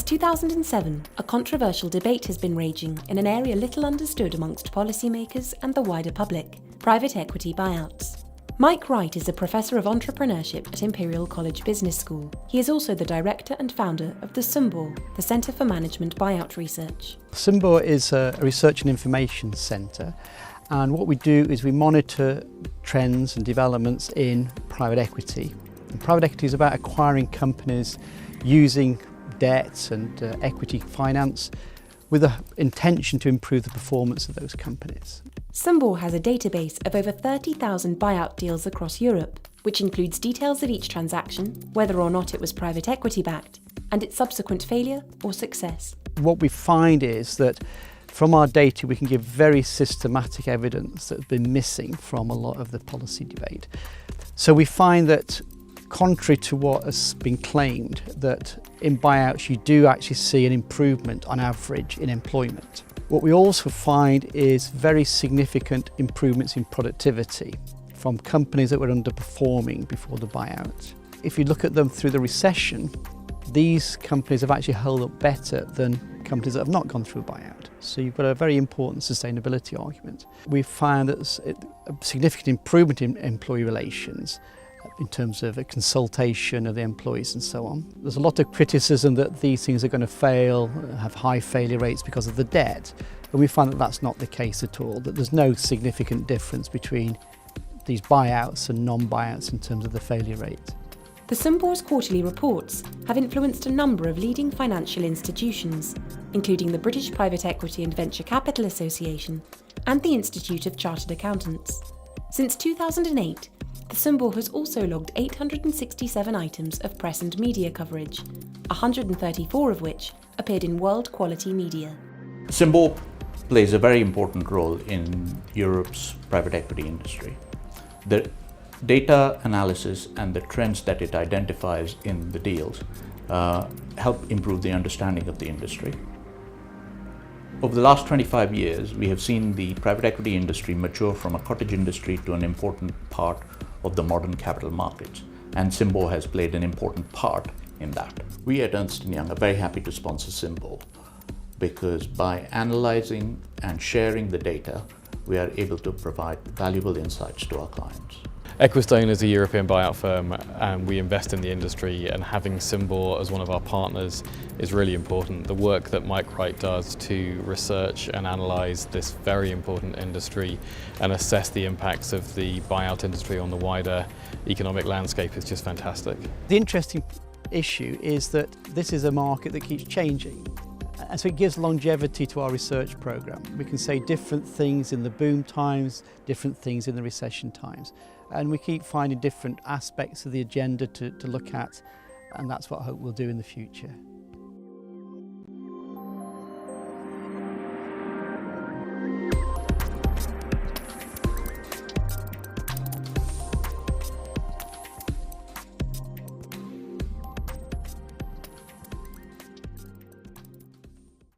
Since 2007, a controversial debate has been raging in an area little understood amongst policymakers and the wider public: private equity buyouts. Mike Wright is a professor of entrepreneurship at Imperial College Business School. He is also the director and founder of the CMBOR, the Centre for Management Buyout Research. CMBOR is a research and information centre, and what we do is we monitor trends and developments in private equity. And private equity is about acquiring companies using debt and equity finance with the intention to improve the performance of those companies. CMBOR has a database of over 30,000 buyout deals across Europe, which includes details of each transaction, whether or not it was private equity backed, and its subsequent failure or success. What we find is that from our data we can give very systematic evidence that has been missing from a lot of the policy debate. So we find that, contrary to what has been claimed, that in buyouts you do actually see an improvement on average in employment. What we also find is very significant improvements in productivity from companies that were underperforming before the buyout. If you look at them through the recession, these companies have actually held up better than companies that have not gone through a buyout. So you've got a very important sustainability argument. We've found that a significant improvement in employee relations in terms of a consultation of the employees and so on. There's a lot of criticism that these things are going to fail, have high failure rates because of the debt, and we find that that's not the case at all, that there's no significant difference between these buyouts and non-buyouts in terms of the failure rate. The CMBOR's quarterly reports have influenced a number of leading financial institutions, including the British Private Equity and Venture Capital Association and the Institute of Chartered Accountants. Since 2008, the CMBOR has also logged 867 items of press and media coverage, 134 of which appeared in world-quality media. CMBOR plays a very important role in Europe's private equity industry. The data analysis and the trends that it identifies in the deals help improve the understanding of the industry. Over the last 25 years, we have seen the private equity industry mature from a cottage industry to an important part of the modern capital markets, and CMBOR has played an important part in that. We at Ernst & Young are very happy to sponsor CMBOR because by analyzing and sharing the data, we are able to provide valuable insights to our clients. Equistone is a European buyout firm and we invest in the industry, and having CMBOR as one of our partners is really important. The work that Mike Wright does to research and analyse this very important industry and assess the impacts of the buyout industry on the wider economic landscape is just fantastic. The interesting issue is that this is a market that keeps changing. And so it gives longevity to our research programme. We can say different things in the boom times, different things in the recession times. And we keep finding different aspects of the agenda to look at, and that's what I hope we'll do in the future.